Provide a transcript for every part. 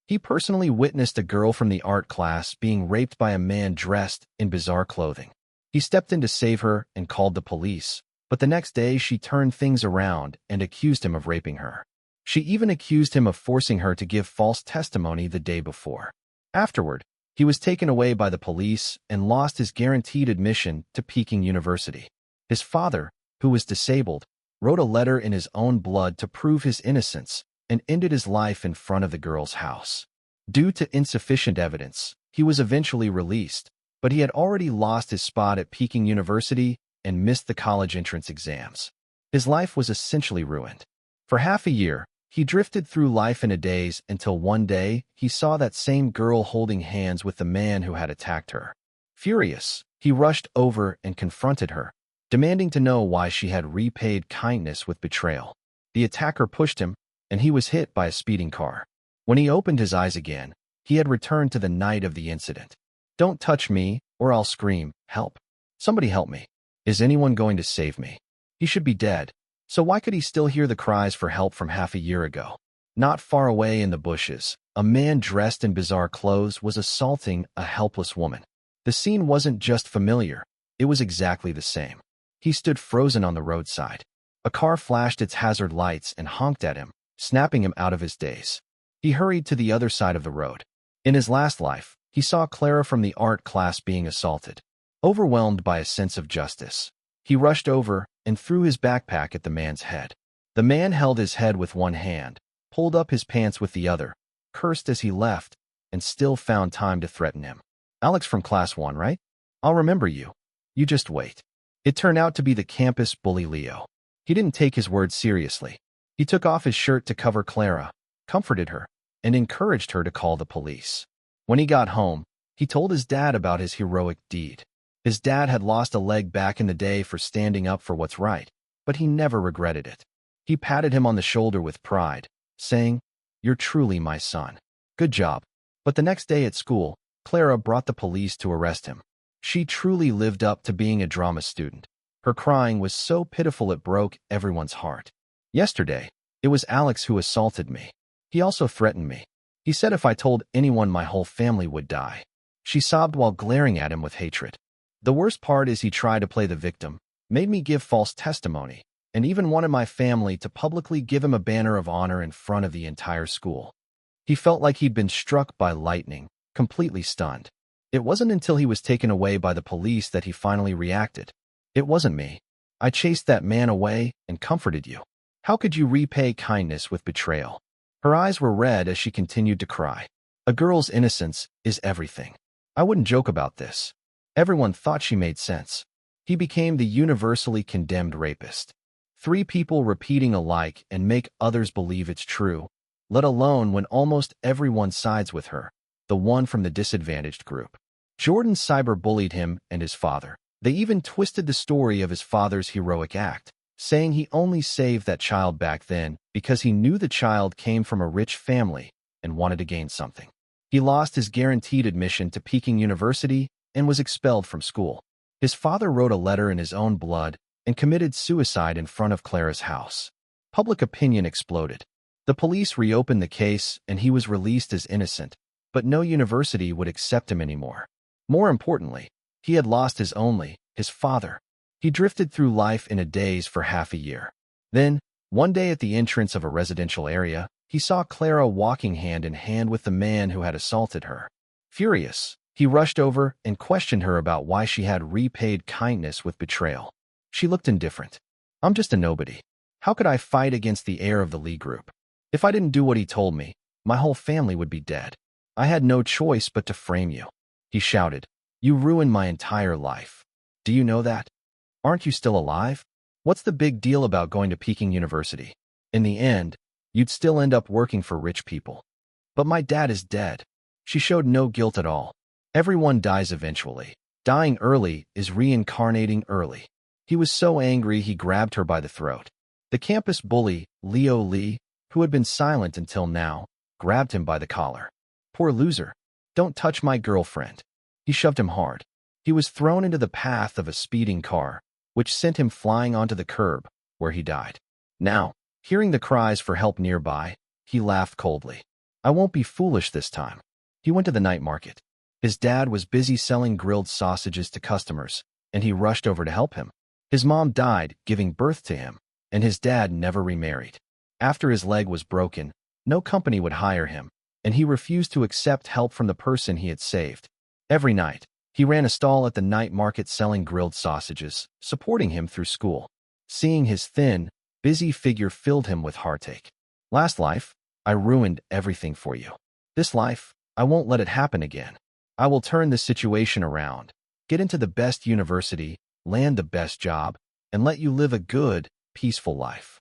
He personally witnessed a girl from the art class being raped by a man dressed in bizarre clothing. He stepped in to save her and called the police, but the next day she turned things around and accused him of raping her. She even accused him of forcing her to give false testimony the day before. Afterward, he was taken away by the police and lost his guaranteed admission to Peking University. His father, who was disabled, wrote a letter in his own blood to prove his innocence and ended his life in front of the girl's house. Due to insufficient evidence, he was eventually released, but he had already lost his spot at Peking University and missed the college entrance exams. His life was essentially ruined. For half a year, he drifted through life in a daze until one day he saw that same girl holding hands with the man who had attacked her. Furious, he rushed over and confronted her, demanding to know why she had repaid kindness with betrayal. The attacker pushed him, and he was hit by a speeding car. When he opened his eyes again, he had returned to the night of the incident. "Don't touch me, or I'll scream, 'Help! Somebody help me! Is anyone going to save me?' He should be dead. So why could he still hear the cries for help from half a year ago? Not far away in the bushes, a man dressed in bizarre clothes was assaulting a helpless woman. The scene wasn't just familiar, it was exactly the same. He stood frozen on the roadside. A car flashed its hazard lights and honked at him, snapping him out of his daze. He hurried to the other side of the road. In his last life, he saw Clara from the art class being assaulted. Overwhelmed by a sense of justice, he rushed over and threw his backpack at the man's head. The man held his head with one hand, pulled up his pants with the other, cursed as he left, and still found time to threaten him. "Alex from class 1, right? I'll remember you. You just wait." It turned out to be the campus bully Leo. He didn't take his words seriously. He took off his shirt to cover Clara, comforted her, and encouraged her to call the police. When he got home, he told his dad about his heroic deed. His dad had lost a leg back in the day for standing up for what's right, but he never regretted it. He patted him on the shoulder with pride, saying, "You're truly my son. Good job." But the next day at school, Clara brought the police to arrest him. She truly lived up to being a drama student. Her crying was so pitiful it broke everyone's heart. "Yesterday, it was Alex who assaulted me. He also threatened me. He said if I told anyone my whole family would die." She sobbed while glaring at him with hatred. "The worst part is he tried to play the victim, made me give false testimony, and even wanted my family to publicly give him a banner of honor in front of the entire school." He felt like he'd been struck by lightning, completely stunned. It wasn't until he was taken away by the police that he finally reacted. "It wasn't me. I chased that man away and comforted you. How could you repay kindness with betrayal?" Her eyes were red as she continued to cry. "A girl's innocence is everything. I wouldn't joke about this." Everyone thought she made sense. He became the universally condemned rapist. 3 people repeating alike and make others believe it's true, let alone when almost everyone sides with her, the one from the disadvantaged group. Jordan cyberbullied him and his father. They even twisted the story of his father's heroic act, saying he only saved that child back then because he knew the child came from a rich family and wanted to gain something. He lost his guaranteed admission to Peking University and was expelled from school. His father wrote a letter in his own blood and committed suicide in front of Clara's house. Public opinion exploded. The police reopened the case and he was released as innocent, but no university would accept him anymore. More importantly, he had lost his father. He drifted through life in a daze for half a year. Then, one day at the entrance of a residential area, he saw Clara walking hand in hand with the man who had assaulted her. Furious, he rushed over and questioned her about why she had repaid kindness with betrayal. She looked indifferent. "I'm just a nobody. How could I fight against the heir of the Lee Group? If I didn't do what he told me, my whole family would be dead. I had no choice but to frame you." He shouted, "You ruined my entire life. Do you know that? Aren't you still alive? What's the big deal about going to Peking University? In the end, you'd still end up working for rich people." "But my dad is dead." She showed no guilt at all. Everyone dies eventually. Dying early is reincarnating early. He was so angry he grabbed her by the throat. The campus bully, Leo Lee, who had been silent until now, grabbed him by the collar. "Poor loser. Don't touch my girlfriend." He shoved him hard. He was thrown into the path of a speeding car, which sent him flying onto the curb, where he died. Now, hearing the cries for help nearby, he laughed coldly. I won't be foolish this time. He went to the night market. His dad was busy selling grilled sausages to customers, and he rushed over to help him. His mom died, giving birth to him, and his dad never remarried. After his leg was broken, no company would hire him, and he refused to accept help from the person he had saved. Every night, he ran a stall at the night market selling grilled sausages, supporting him through school. Seeing his thin, busy figure filled him with heartache. Last life, I ruined everything for you. This life, I won't let it happen again. I will turn this situation around, get into the best university, land the best job, and let you live a good, peaceful life.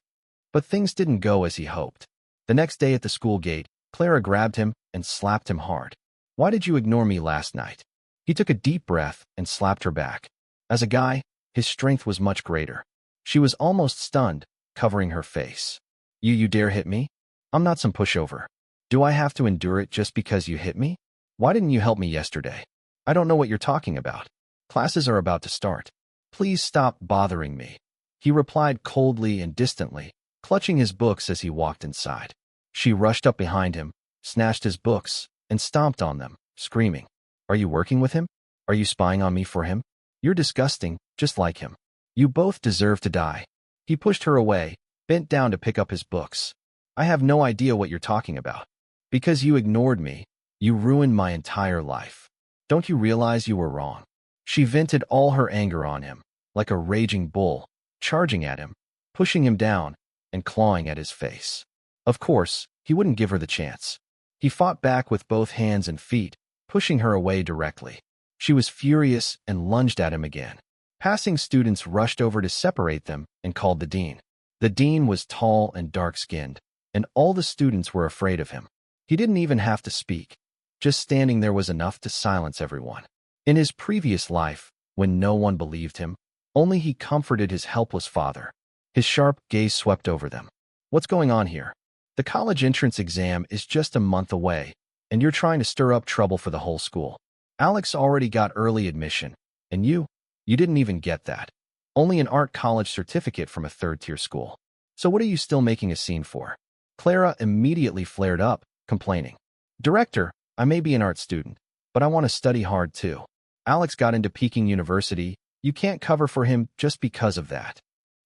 But things didn't go as he hoped. The next day at the school gate, Clara grabbed him and slapped him hard. Why did you ignore me last night? He took a deep breath and slapped her back. As a guy, his strength was much greater. She was almost stunned, covering her face. You dare hit me? I'm not some pushover. Do I have to endure it just because you hit me? Why didn't you help me yesterday? I don't know what you're talking about. Classes are about to start. Please stop bothering me. He replied coldly and distantly, clutching his books as he walked inside. She rushed up behind him, snatched his books, and stomped on them, screaming, Are you working with him? Are you spying on me for him? You're disgusting, just like him. You both deserve to die. He pushed her away, bent down to pick up his books. I have no idea what you're talking about. Because you ignored me, you ruined my entire life. Don't you realize you were wrong? She vented all her anger on him, like a raging bull, charging at him, pushing him down, and clawing at his face. Of course, he wouldn't give her the chance. He fought back with both hands and feet, pushing her away directly. She was furious and lunged at him again. Passing students rushed over to separate them and called the dean. The dean was tall and dark-skinned, and all the students were afraid of him. He didn't even have to speak. Just standing there was enough to silence everyone. In his previous life, when no one believed him, only he comforted his helpless father. His sharp gaze swept over them. What's going on here? The college entrance exam is just a month away, and you're trying to stir up trouble for the whole school. Alex already got early admission, and you didn't even get that. Only an art college certificate from a third-tier school. So what are you still making a scene for? Clara immediately flared up, complaining. Director, I may be an art student, but I want to study hard too. Alex got into Peking University. You can't cover for him just because of that.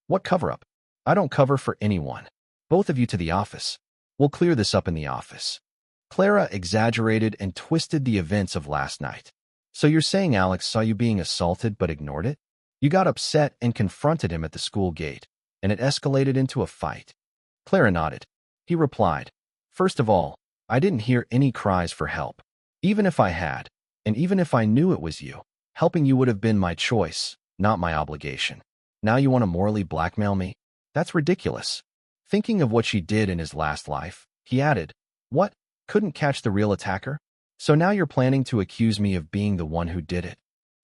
What cover-up? I don't cover for anyone. Both of you to the office. We'll clear this up in the office. Clara exaggerated and twisted the events of last night. So you're saying Alex saw you being assaulted but ignored it? You got upset and confronted him at the school gate, and it escalated into a fight. Clara nodded. He replied, First of all, I didn't hear any cries for help. Even if I had, and even if I knew it was you, helping you would have been my choice, not my obligation. Now you want to morally blackmail me? That's ridiculous. Thinking of what she did in his last life, he added, What? Couldn't catch the real attacker? So now you're planning to accuse me of being the one who did it.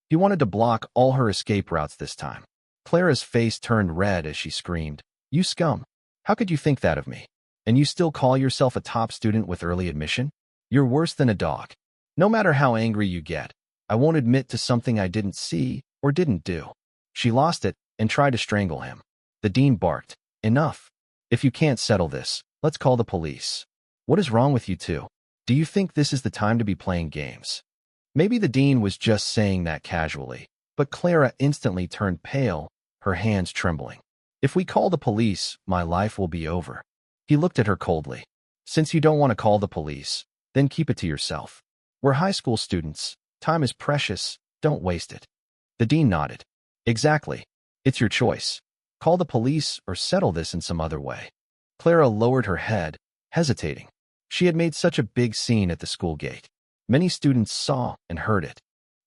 He wanted to block all her escape routes this time. Clara's face turned red as she screamed, You scum! How could you think that of me? And you still call yourself a top student with early admission? You're worse than a dog. No matter how angry you get, I won't admit to something I didn't see or didn't do. She lost it and tried to strangle him. The dean barked, Enough. If you can't settle this, let's call the police. What is wrong with you two? Do you think this is the time to be playing games? Maybe the dean was just saying that casually, but Clara instantly turned pale, her hands trembling. If we call the police, my life will be over. He looked at her coldly. Since you don't want to call the police, then keep it to yourself. We're high school students. Time is precious. Don't waste it. The dean nodded. Exactly. It's your choice. Call the police or settle this in some other way. Clara lowered her head, hesitating. She had made such a big scene at the school gate. Many students saw and heard it.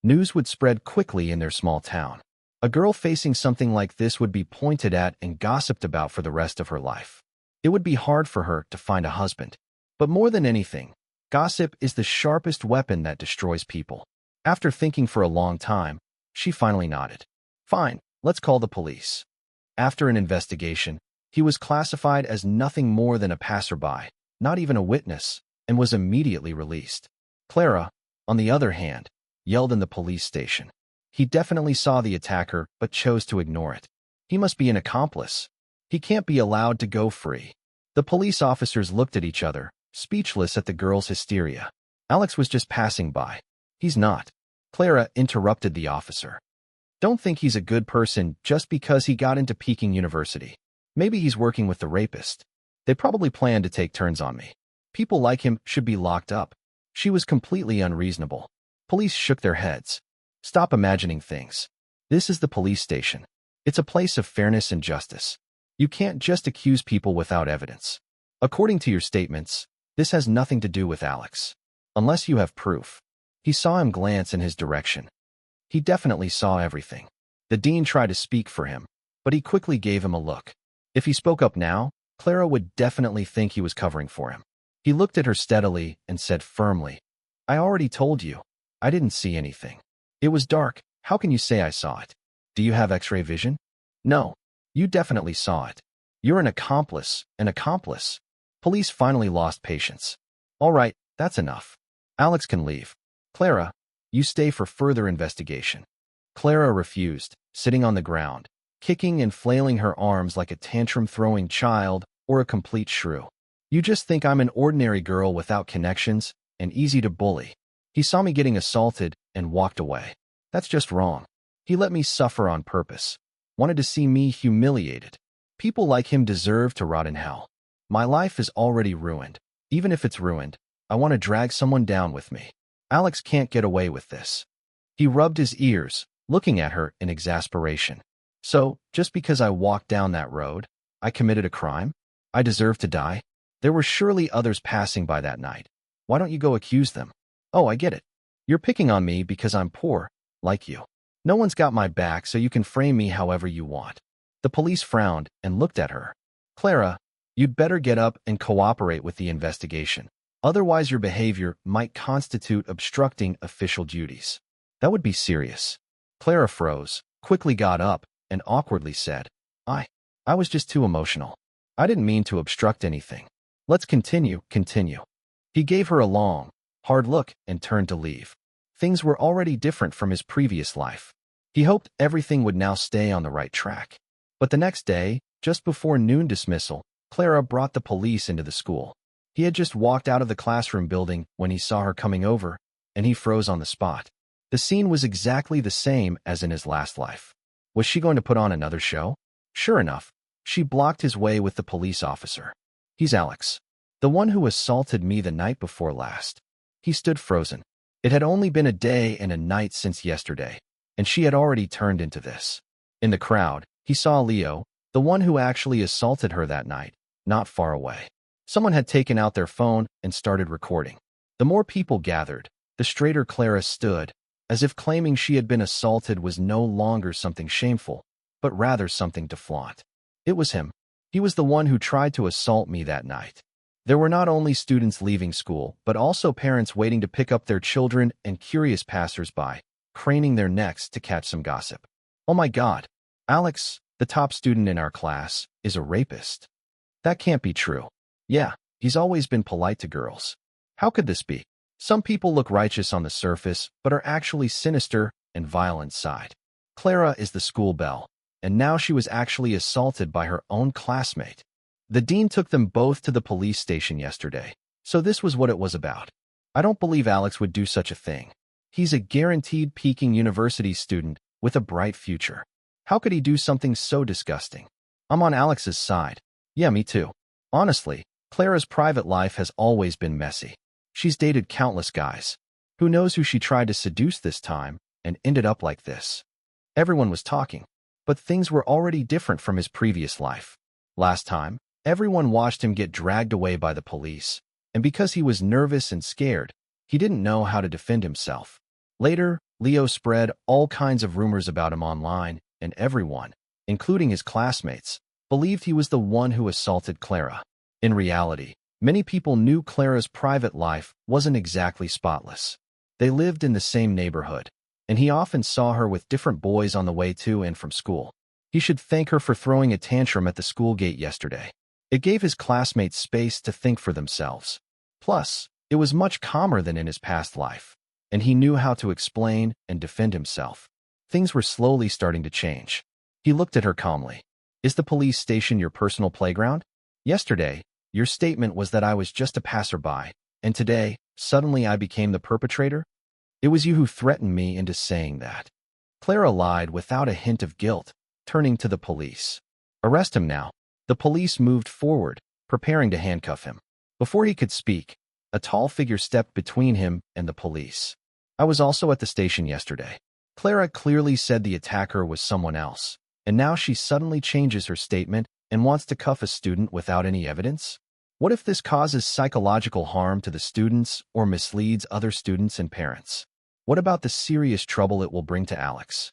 News would spread quickly in their small town. A girl facing something like this would be pointed at and gossiped about for the rest of her life. It would be hard for her to find a husband. But more than anything, gossip is the sharpest weapon that destroys people. After thinking for a long time, she finally nodded. Fine, let's call the police. After an investigation, he was classified as nothing more than a passerby, not even a witness, and was immediately released. Clara, on the other hand, yelled in the police station. He definitely saw the attacker but chose to ignore it. He must be an accomplice. He can't be allowed to go free. The police officers looked at each other, speechless at the girl's hysteria. Alex was just passing by. He's not. Clara interrupted the officer. Don't think he's a good person just because he got into Peking University. Maybe he's working with the rapist. They probably plan to take turns on me. People like him should be locked up. She was completely unreasonable. Police shook their heads. Stop imagining things. This is the police station. It's a place of fairness and justice. You can't just accuse people without evidence. According to your statements, this has nothing to do with Alex. Unless you have proof. He saw him glance in his direction. He definitely saw everything. The dean tried to speak for him, but he quickly gave him a look. If he spoke up now, Clara would definitely think he was covering for him. He looked at her steadily and said firmly, I already told you. I didn't see anything. It was dark. How can you say I saw it? Do you have X-ray vision? No. You definitely saw it. You're an accomplice. An accomplice. Police finally lost patience. All right, that's enough. Alex can leave. Clara, you stay for further investigation. Clara refused, sitting on the ground, kicking and flailing her arms like a tantrum-throwing child or a complete shrew. You just think I'm an ordinary girl without connections and easy to bully. He saw me getting assaulted and walked away. That's just wrong. He let me suffer on purpose. Wanted to see me humiliated. People like him deserve to rot in hell. My life is already ruined. Even if it's ruined, I want to drag someone down with me. Alex can't get away with this. He rubbed his ears, looking at her in exasperation. So, just because I walked down that road, I committed a crime? I deserve to die? There were surely others passing by that night. Why don't you go accuse them? Oh, I get it. You're picking on me because I'm poor, like you. No one's got my back, so you can frame me however you want. The police frowned and looked at her. Clara, you'd better get up and cooperate with the investigation. Otherwise, your behavior might constitute obstructing official duties. That would be serious. Clara froze, quickly got up, and awkwardly said, I was just too emotional. I didn't mean to obstruct anything. Let's continue. He gave her a long, hard look and turned to leave. Things were already different from his previous life. He hoped everything would now stay on the right track. But the next day, just before noon dismissal, Clara brought the police into the school. He had just walked out of the classroom building when he saw her coming over, and he froze on the spot. The scene was exactly the same as in his last life. Was she going to put on another show? Sure enough, she blocked his way with the police officer. He's Alex, the one who assaulted me the night before last. He stood frozen. It had only been a day and a night since yesterday, and she had already turned into this. In the crowd, he saw Leo, the one who actually assaulted her that night, not far away. Someone had taken out their phone and started recording. The more people gathered, the straighter Clara stood, as if claiming she had been assaulted was no longer something shameful, but rather something to flaunt. It was him. He was the one who tried to assault me that night. There were not only students leaving school, but also parents waiting to pick up their children and curious passers-by, craning their necks to catch some gossip. Oh my God, Alex, the top student in our class, is a rapist. That can't be true. Yeah, he's always been polite to girls. How could this be? Some people look righteous on the surface, but are actually sinister and violent inside. Clara is the school belle, and now she was actually assaulted by her own classmate. The dean took them both to the police station yesterday, so this was what it was about. I don't believe Alex would do such a thing. He's a guaranteed Peking University student with a bright future. How could he do something so disgusting? I'm on Alex's side. Yeah, me too. Honestly, Clara's private life has always been messy. She's dated countless guys. Who knows who she tried to seduce this time and ended up like this? Everyone was talking, but things were already different from his previous life. Last time, everyone watched him get dragged away by the police, and because he was nervous and scared, he didn't know how to defend himself. Later, Leo spread all kinds of rumors about him online, and everyone, including his classmates, believed he was the one who assaulted Clara. In reality, many people knew Clara's private life wasn't exactly spotless. They lived in the same neighborhood, and he often saw her with different boys on the way to and from school. He should thank her for throwing a tantrum at the school gate yesterday. It gave his classmates space to think for themselves. Plus, it was much calmer than in his past life, and he knew how to explain and defend himself. Things were slowly starting to change. He looked at her calmly. Is the police station your personal playground? Yesterday, Your statement was that I was just a passerby, and today, suddenly I became the perpetrator? It was you who threatened me into saying that. Clara lied without a hint of guilt, turning to the police. Arrest him now. The police moved forward, preparing to handcuff him. Before he could speak, a tall figure stepped between him and the police. I was also at the station yesterday. Clara clearly said the attacker was someone else, and now she suddenly changes her statement and wants to cuff a student without any evidence? What if this causes psychological harm to the students or misleads other students and parents? What about the serious trouble it will bring to Alex?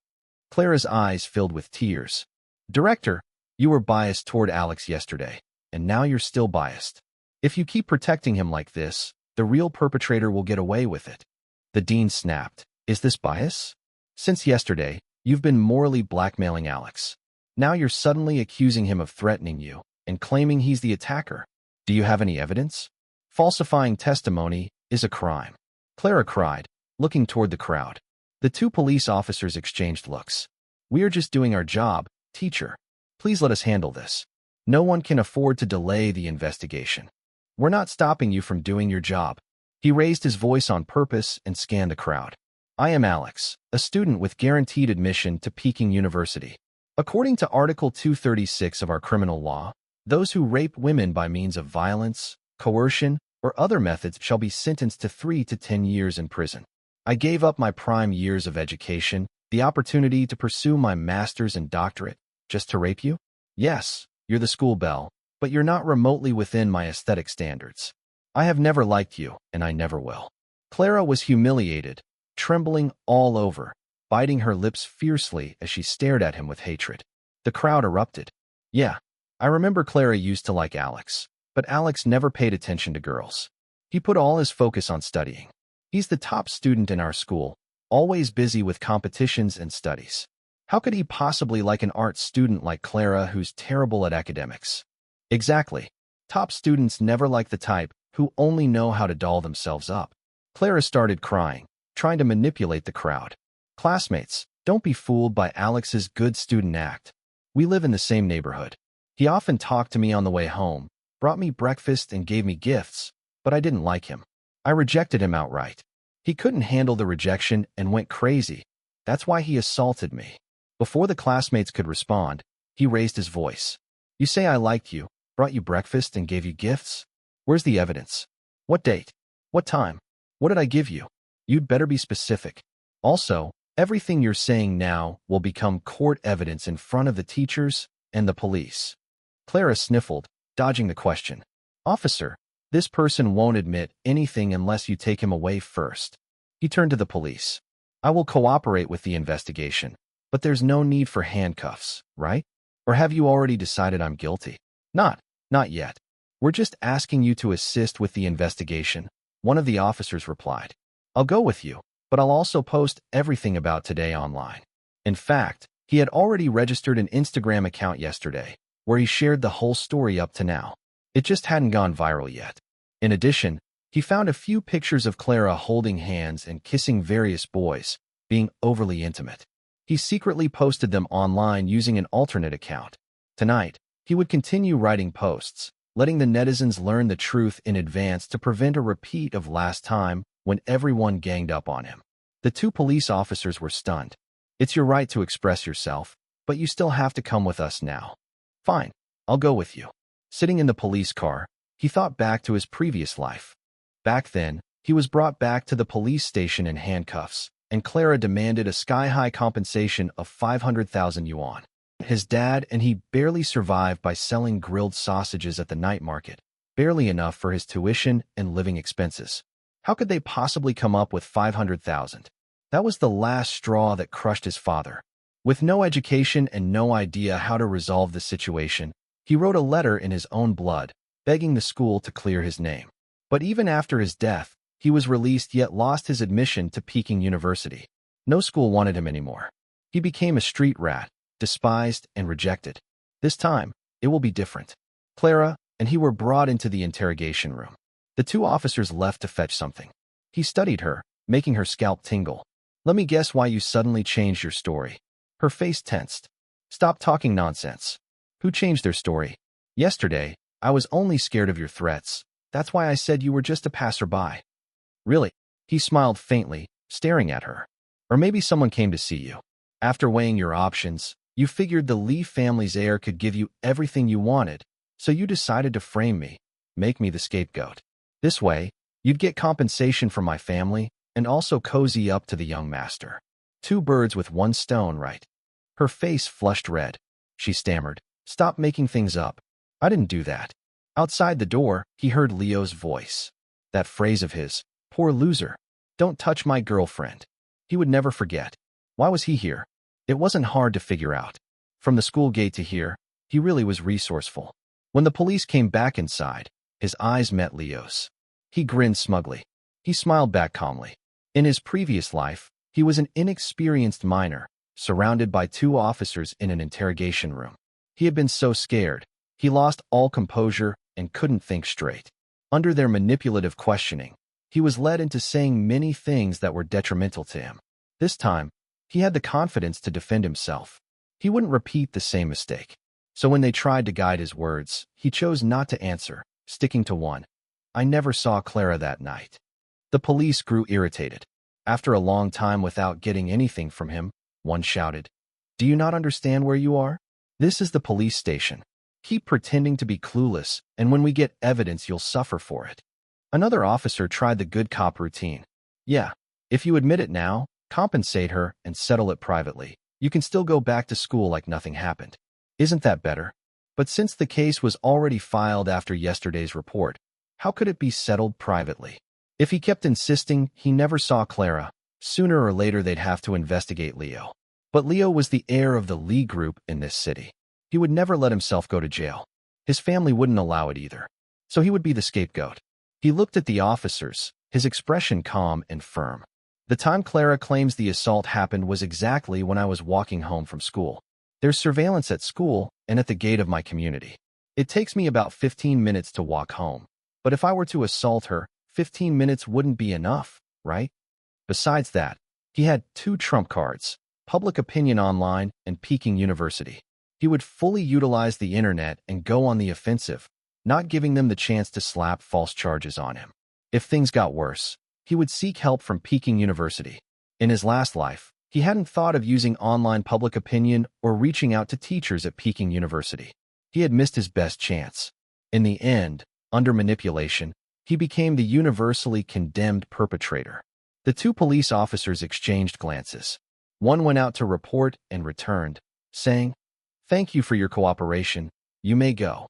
Clara's eyes filled with tears. Director, you were biased toward Alex yesterday, and now you're still biased. If you keep protecting him like this, the real perpetrator will get away with it. The dean snapped. Is this bias? Since yesterday, you've been morally blackmailing Alex. Now you're suddenly accusing him of threatening you and claiming he's the attacker. Do you have any evidence? Falsifying testimony is a crime. Clara cried, looking toward the crowd. The two police officers exchanged looks. We are just doing our job, teacher. Please let us handle this. No one can afford to delay the investigation. We're not stopping you from doing your job. He raised his voice on purpose and scanned the crowd. I am Alex, a student with guaranteed admission to Peking University. According to Article 236 of our criminal law, those who rape women by means of violence, coercion, or other methods shall be sentenced to 3 to 10 years in prison. I gave up my prime years of education, the opportunity to pursue my master's and doctorate, just to rape you? Yes, you're the school belle, but you're not remotely within my aesthetic standards. I have never liked you, and I never will. Clara was humiliated, trembling all over, biting her lips fiercely as she stared at him with hatred. The crowd erupted. Yeah, I remember Clara used to like Alex, but Alex never paid attention to girls. He put all his focus on studying. He's the top student in our school, always busy with competitions and studies. How could he possibly like an art student like Clara who's terrible at academics? Exactly. Top students never like the type who only know how to doll themselves up. Clara started crying, trying to manipulate the crowd. Classmates, don't be fooled by Alex's good student act. We live in the same neighborhood. He often talked to me on the way home, brought me breakfast and gave me gifts, but I didn't like him. I rejected him outright. He couldn't handle the rejection and went crazy. That's why he assaulted me. Before the classmates could respond, he raised his voice. You say I liked you, brought you breakfast and gave you gifts? Where's the evidence? What date? What time? What did I give you? You'd better be specific. Also, everything you're saying now will become court evidence in front of the teachers and the police. Clara sniffled, dodging the question. Officer, this person won't admit anything unless you take him away first. He turned to the police. I will cooperate with the investigation, but there's no need for handcuffs, right? Or have you already decided I'm guilty? Not yet. We're just asking you to assist with the investigation, one of the officers replied. I'll go with you, but I'll also post everything about today online. In fact, he had already registered an Instagram account yesterday, where he shared the whole story up to now. It just hadn't gone viral yet. In addition, he found a few pictures of Clara holding hands and kissing various boys, being overly intimate. He secretly posted them online using an alternate account. Tonight, he would continue writing posts, letting the netizens learn the truth in advance to prevent a repeat of last time when everyone ganged up on him. The two police officers were stunned. It's your right to express yourself, but you still have to come with us now. Fine, I'll go with you. Sitting in the police car, he thought back to his previous life. Back then, he was brought back to the police station in handcuffs, and Clara demanded a sky-high compensation of 500,000 yuan. His dad and he barely survived by selling grilled sausages at the night market, barely enough for his tuition and living expenses. How could they possibly come up with 500,000? That was the last straw that crushed his father. With no education and no idea how to resolve the situation, he wrote a letter in his own blood, begging the school to clear his name. But even after his death, he was released yet lost his admission to Peking University. No school wanted him anymore. He became a street rat, despised and rejected. This time, it will be different. Clara and he were brought into the interrogation room. The two officers left to fetch something. He studied her, making her scalp tingle. Let me guess why you suddenly changed your story. Her face tensed. Stop talking nonsense. Who changed their story? Yesterday, I was only scared of your threats. That's why I said you were just a passerby. Really? He smiled faintly, staring at her. Or maybe someone came to see you. After weighing your options, you figured the Lee family's heir could give you everything you wanted, so you decided to frame me, make me the scapegoat. This way, you'd get compensation from my family and also cozy up to the young master. Two birds with one stone, right? Her face flushed red. She stammered, "Stop making things up. I didn't do that." Outside the door, he heard Leo's voice. That phrase of his, "Poor loser. Don't touch my girlfriend." He would never forget. Why was he here? It wasn't hard to figure out. From the school gate to here, he really was resourceful. When the police came back inside, his eyes met Leo's. He grinned smugly. He smiled back calmly. In his previous life, he was an inexperienced minor, surrounded by two officers in an interrogation room. He had been so scared, he lost all composure and couldn't think straight. Under their manipulative questioning, he was led into saying many things that were detrimental to him. This time, he had the confidence to defend himself. He wouldn't repeat the same mistake. So when they tried to guide his words, he chose not to answer, sticking to one. "I never saw Clara that night." The police grew irritated. After a long time without getting anything from him, one shouted, "Do you not understand where you are? This is the police station. Keep pretending to be clueless, and when we get evidence, you'll suffer for it." Another officer tried the good cop routine. "Yeah, if you admit it now, compensate her and settle it privately. You can still go back to school like nothing happened. Isn't that better?" But since the case was already filed after yesterday's report, how could it be settled privately? If he kept insisting he never saw Clara, sooner or later they'd have to investigate Leo. But Leo was the heir of the Lee group in this city. He would never let himself go to jail. His family wouldn't allow it either. So he would be the scapegoat. He looked at the officers, his expression calm and firm. "The time Clara claims the assault happened was exactly when I was walking home from school. There's surveillance at school and at the gate of my community. It takes me about 15 minutes to walk home. But if I were to assault her, 15 minutes wouldn't be enough, right?" Besides that, he had two trump cards: public opinion online and Peking University. He would fully utilize the internet and go on the offensive, not giving them the chance to slap false charges on him. If things got worse, he would seek help from Peking University. In his last life, he hadn't thought of using online public opinion or reaching out to teachers at Peking University. He had missed his best chance. In the end, under manipulation, he became the universally condemned perpetrator. The two police officers exchanged glances. One went out to report and returned, saying, "Thank you for your cooperation. You may go."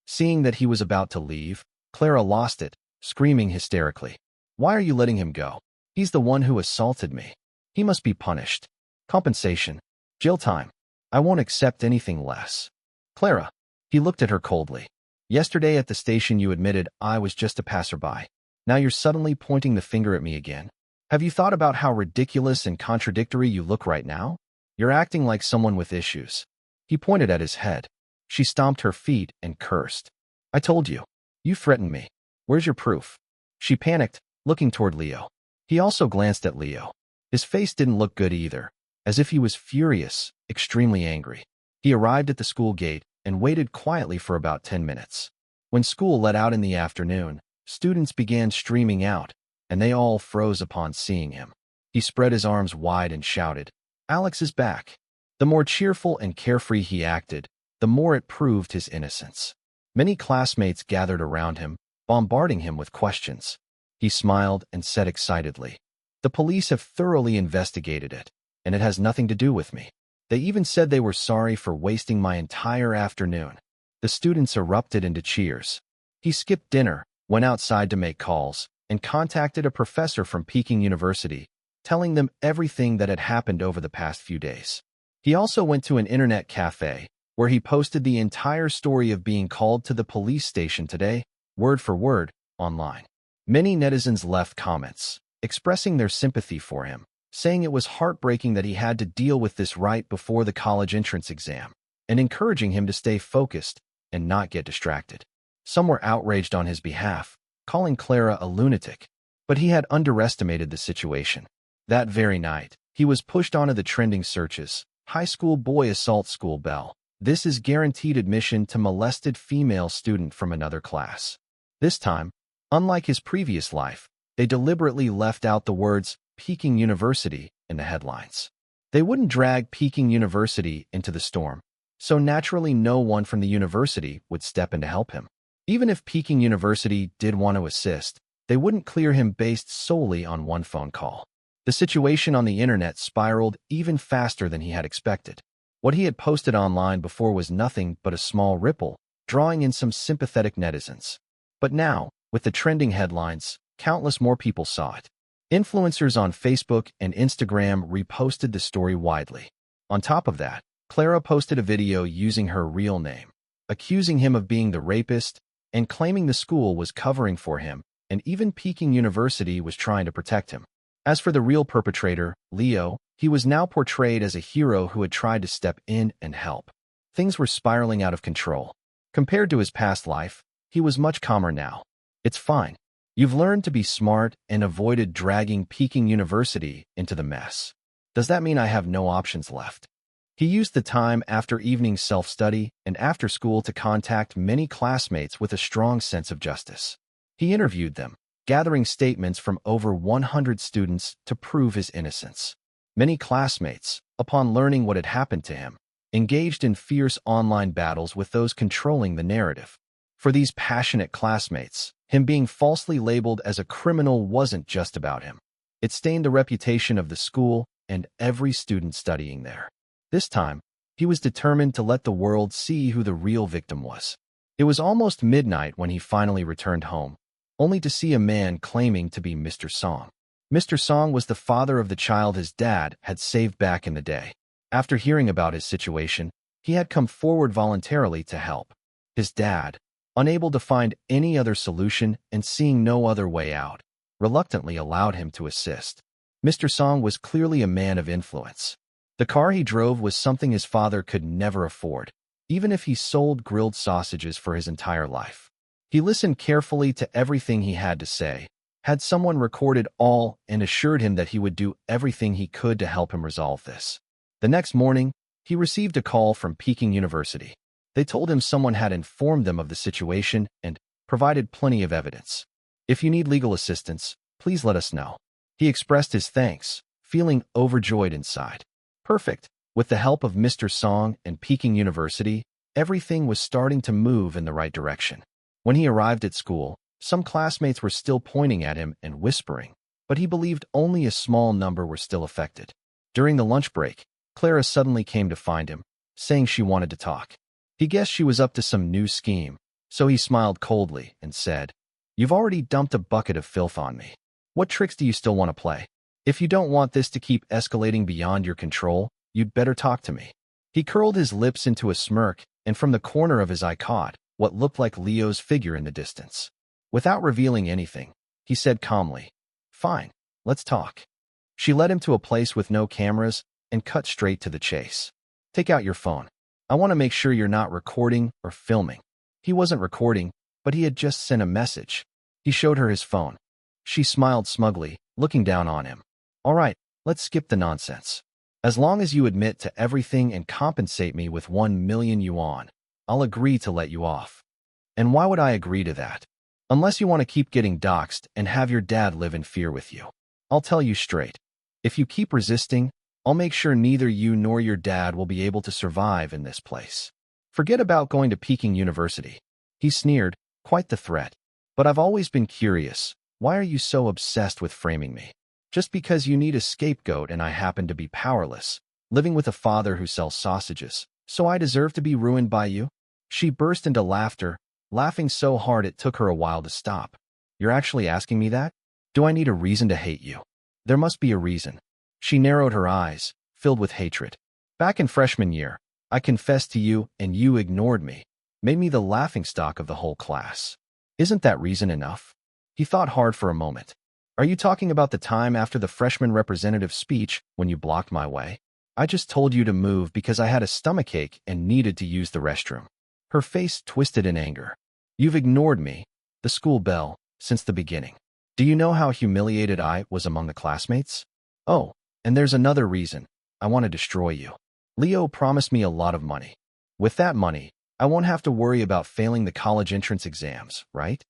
Seeing that he was about to leave, Clara lost it, screaming hysterically, "Why are you letting him go? He's the one who assaulted me. He must be punished. Compensation. Jail time. I won't accept anything less." "Clara." He looked at her coldly. "Yesterday at the station you admitted I was just a passerby. Now you're suddenly pointing the finger at me again. Have you thought about how ridiculous and contradictory you look right now? You're acting like someone with issues." He pointed at his head. She stomped her feet and cursed. "I told you. You threatened me. Where's your proof?" She panicked, looking toward Leo. He also glanced at Leo. His face didn't look good either, as if he was furious, extremely angry. He arrived at the school gate and waited quietly for about 10 minutes. When school let out in the afternoon, students began streaming out, and they all froze upon seeing him. He spread his arms wide and shouted, "Alex is back." The more cheerful and carefree he acted, the more it proved his innocence. Many classmates gathered around him, bombarding him with questions. He smiled and said excitedly, "The police have thoroughly investigated it, and it has nothing to do with me. They even said they were sorry for wasting my entire afternoon." The students erupted into cheers. He skipped dinner, went outside to make calls, and contacted a professor from Peking University, telling them everything that had happened over the past few days. He also went to an internet cafe, where he posted the entire story of being called to the police station today, word for word, online. Many netizens left comments, expressing their sympathy for him, saying it was heartbreaking that he had to deal with this right before the college entrance exam, and encouraging him to stay focused and not get distracted. Some were outraged on his behalf, calling Clara a lunatic, but he had underestimated the situation. That very night, he was pushed onto the trending searches, "High school boy assault school bell," This is guaranteed admission to molested female student from another class. This time, unlike his previous life, they deliberately left out the words Peking University in the headlines. They wouldn't drag Peking University into the storm, so naturally no one from the university would step in to help him. Even if Peking University did want to assist, they wouldn't clear him based solely on one phone call. The situation on the internet spiraled even faster than he had expected. What he had posted online before was nothing but a small ripple, drawing in some sympathetic netizens. But now, with the trending headlines, countless more people saw it. Influencers on Facebook and Instagram reposted the story widely. On top of that, Clara posted a video using her real name, accusing him of being the rapist and claiming the school was covering for him, and even Peking University was trying to protect him. As for the real perpetrator, Leo, he was now portrayed as a hero who had tried to step in and help. Things were spiraling out of control. Compared to his past life, he was much calmer now. It's fine. You've learned to be smart and avoided dragging Peking University into the mess. Does that mean I have no options left? He used the time after evening self-study and after school to contact many classmates with a strong sense of justice. He interviewed them, gathering statements from over 100 students to prove his innocence. Many classmates, upon learning what had happened to him, engaged in fierce online battles with those controlling the narrative. For these passionate classmates, him being falsely labeled as a criminal wasn't just about him. It stained the reputation of the school and every student studying there. This time, he was determined to let the world see who the real victim was. It was almost midnight when he finally returned home, only to see a man claiming to be Mr. Song. Mr. Song was the father of the child his dad had saved back in the day. After hearing about his situation, he had come forward voluntarily to help. His dad, unable to find any other solution and seeing no other way out, reluctantly allowed him to assist. Mr. Song was clearly a man of influence. The car he drove was something his father could never afford, even if he sold grilled sausages for his entire life. He listened carefully to everything he had to say, had someone recorded all, and assured him that he would do everything he could to help him resolve this. The next morning, he received a call from Peking University. They told him someone had informed them of the situation and provided plenty of evidence. If you need legal assistance, please let us know. He expressed his thanks, feeling overjoyed inside. Perfect. With the help of Mr. Song and Peking University, everything was starting to move in the right direction. When he arrived at school, some classmates were still pointing at him and whispering, but he believed only a small number were still affected. During the lunch break, Clara suddenly came to find him, saying she wanted to talk. He guessed she was up to some new scheme, so he smiled coldly and said, "You've already dumped a bucket of filth on me. What tricks do you still want to play? If you don't want this to keep escalating beyond your control, you'd better talk to me." He curled his lips into a smirk, and from the corner of his eye caught what looked like Leo's figure in the distance. Without revealing anything, he said calmly, "Fine, let's talk." She led him to a place with no cameras and cut straight to the chase. "Take out your phone. I want to make sure you're not recording or filming." He wasn't recording, but he had just sent a message. He showed her his phone. She smiled smugly, looking down on him. "All right, let's skip the nonsense. As long as you admit to everything and compensate me with 1 million yuan, I'll agree to let you off." "And why would I agree to that? Unless you want to keep getting doxxed and have your dad live in fear with you. I'll tell you straight. If you keep resisting, I'll make sure neither you nor your dad will be able to survive in this place. Forget about going to Peking University." He sneered, quite the threat. "But I've always been curious. Why are you so obsessed with framing me? Just because you need a scapegoat and I happen to be powerless, living with a father who sells sausages, so I deserve to be ruined by you?" She burst into laughter, laughing so hard it took her a while to stop. "You're actually asking me that? Do I need a reason to hate you?" "There must be a reason." She narrowed her eyes, filled with hatred. "Back in freshman year, I confessed to you and you ignored me, made me the laughingstock of the whole class. Isn't that reason enough?" He thought hard for a moment. "Are you talking about the time after the freshman representative speech when you blocked my way? I just told you to move because I had a stomachache and needed to use the restroom." Her face twisted in anger. "You've ignored me, the school belle, since the beginning. Do you know how humiliated I was among the classmates? Oh, and there's another reason. I want to destroy you. Leo promised me a lot of money. With that money, I won't have to worry about failing the college entrance exams, right?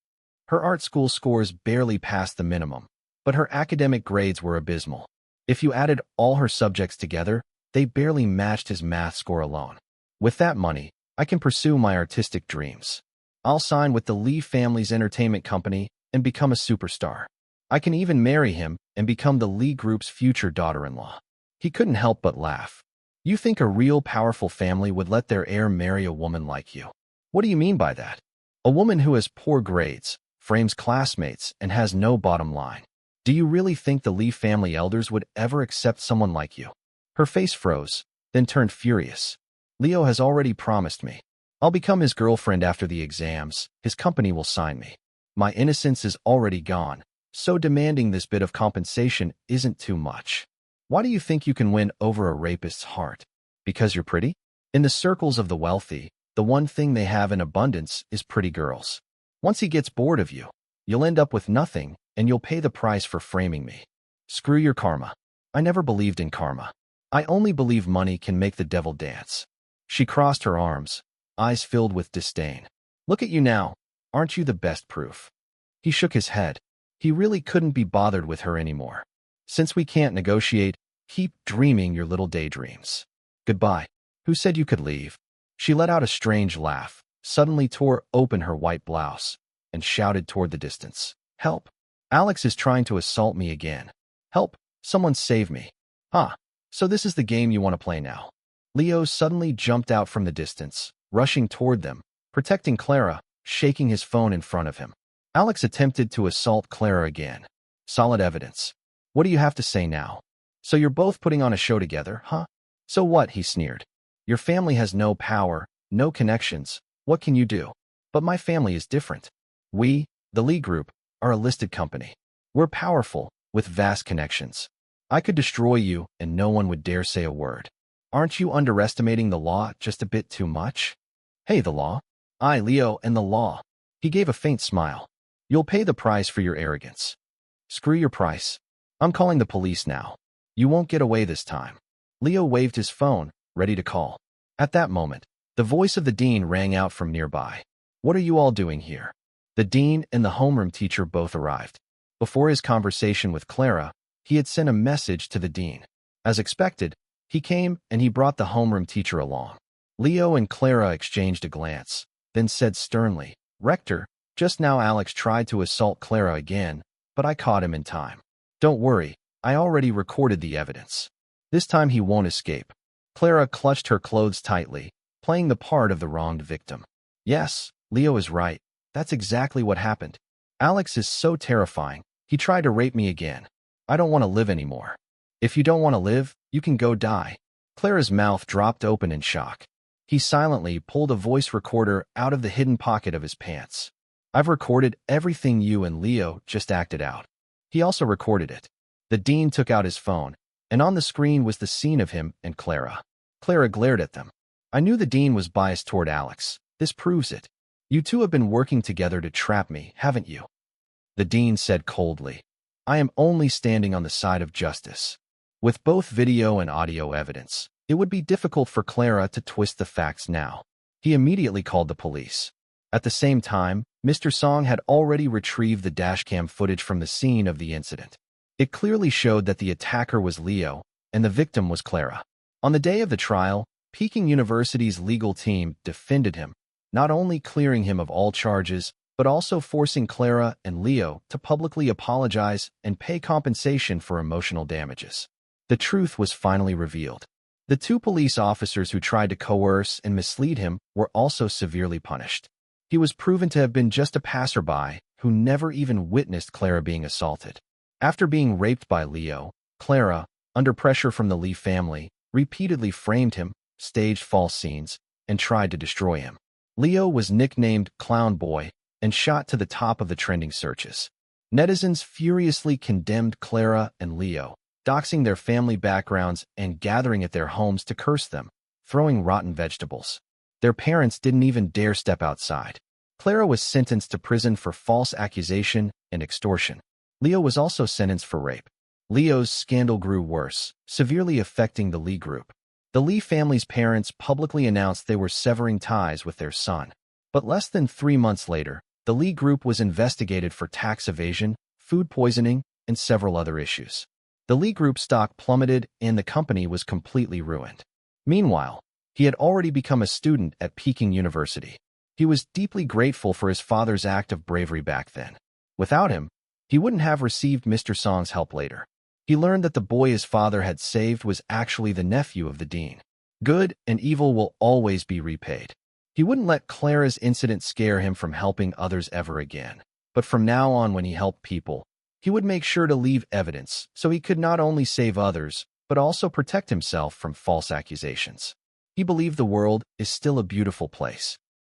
Her art school scores barely passed the minimum, but her academic grades were abysmal. If you added all her subjects together, they barely matched his math score alone. With that money, I can pursue my artistic dreams. I'll sign with the Lee family's entertainment company and become a superstar. I can even marry him and become the Lee Group's future daughter-in-law. He couldn't help but laugh. You think a real powerful family would let their heir marry a woman like you? What do you mean by that? A woman who has poor grades, frames classmates, and has no bottom line. Do you really think the Lee family elders would ever accept someone like you? Her face froze, then turned furious. Leo has already promised me. I'll become his girlfriend after the exams. His company will sign me. My innocence is already gone, so demanding this bit of compensation isn't too much. Why do you think you can win over a rapist's heart? Because you're pretty? In the circles of the wealthy, the one thing they have in abundance is pretty girls. Once he gets bored of you, you'll end up with nothing, and you'll pay the price for framing me. Screw your karma. I never believed in karma. I only believe money can make the devil dance. She crossed her arms, eyes filled with disdain. Look at you now. Aren't you the best proof? He shook his head. He really couldn't be bothered with her anymore. Since we can't negotiate, keep dreaming your little daydreams. Goodbye. Who said you could leave? She let out a strange laugh, suddenly tore open her white blouse, and shouted toward the distance. Help! Alex is trying to assault me again. Help! Someone save me. Ah, so this is the game you want to play now. Leo suddenly jumped out from the distance, rushing toward them, protecting Clara, shaking his phone in front of him. Alex attempted to assault Clara again. Solid evidence. What do you have to say now? So you're both putting on a show together, huh? So what? He sneered. Your family has no power, no connections. What can you do? But my family is different. We, the Lee Group, are a listed company. We're powerful, with vast connections. I could destroy you, and no one would dare say a word. Aren't you underestimating the law just a bit too much? Hey, the law. I, Leo, and the law. He gave a faint smile. You'll pay the price for your arrogance. Screw your price. I'm calling the police now. You won't get away this time. Leo waved his phone, ready to call. At that moment, the voice of the dean rang out from nearby. What are you all doing here? The dean and the homeroom teacher both arrived. Before his conversation with Clara, he had sent a message to the dean. As expected, he came and he brought the homeroom teacher along. Leo and Clara exchanged a glance, then said sternly, Rector, just now Alex tried to assault Clara again, but I caught him in time. Don't worry, I already recorded the evidence. This time he won't escape. Clara clutched her clothes tightly, playing the part of the wronged victim. Yes, Leo is right. That's exactly what happened. Alex is so terrifying. He tried to rape me again. I don't want to live anymore. If you don't want to live, you can go die. Clara's mouth dropped open in shock. He silently pulled a voice recorder out of the hidden pocket of his pants. I've recorded everything you and Leo just acted out. He also recorded it. The dean took out his phone, and on the screen was the scene of him and Clara. Clara glared at them. I knew the dean was biased toward Alex. This proves it. You two have been working together to trap me, haven't you? The dean said coldly. I am only standing on the side of justice. With both video and audio evidence, it would be difficult for Clara to twist the facts now. He immediately called the police. At the same time, Mr. Song had already retrieved the dashcam footage from the scene of the incident. It clearly showed that the attacker was Leo, and the victim was Clara. On the day of the trial, Peking University's legal team defended him, not only clearing him of all charges, but also forcing Clara and Leo to publicly apologize and pay compensation for emotional damages. The truth was finally revealed. The two police officers who tried to coerce and mislead him were also severely punished. He was proven to have been just a passerby who never even witnessed Clara being assaulted. After being raped by Leo, Clara, under pressure from the Lee family, repeatedly framed him, staged false scenes, and tried to destroy him. Leo was nicknamed Clown Boy and shot to the top of the trending searches. Netizens furiously condemned Clara and Leo, doxing their family backgrounds and gathering at their homes to curse them, throwing rotten vegetables. Their parents didn't even dare step outside. Clara was sentenced to prison for false accusation and extortion. Leo was also sentenced for rape. Leo's scandal grew worse, severely affecting the Lee Group. The Lee family's parents publicly announced they were severing ties with their son. But less than 3 months later, the Lee Group was investigated for tax evasion, food poisoning, and several other issues. The Lee Group stock plummeted and the company was completely ruined. Meanwhile, he had already become a student at Peking University. He was deeply grateful for his father's act of bravery back then. Without him, he wouldn't have received Mr. Song's help later. He learned that the boy his father had saved was actually the nephew of the dean. Good and evil will always be repaid. He wouldn't let Clara's incident scare him from helping others ever again. But from now on, when he helped people, he would make sure to leave evidence so he could not only save others, but also protect himself from false accusations. He believed the world is still a beautiful place.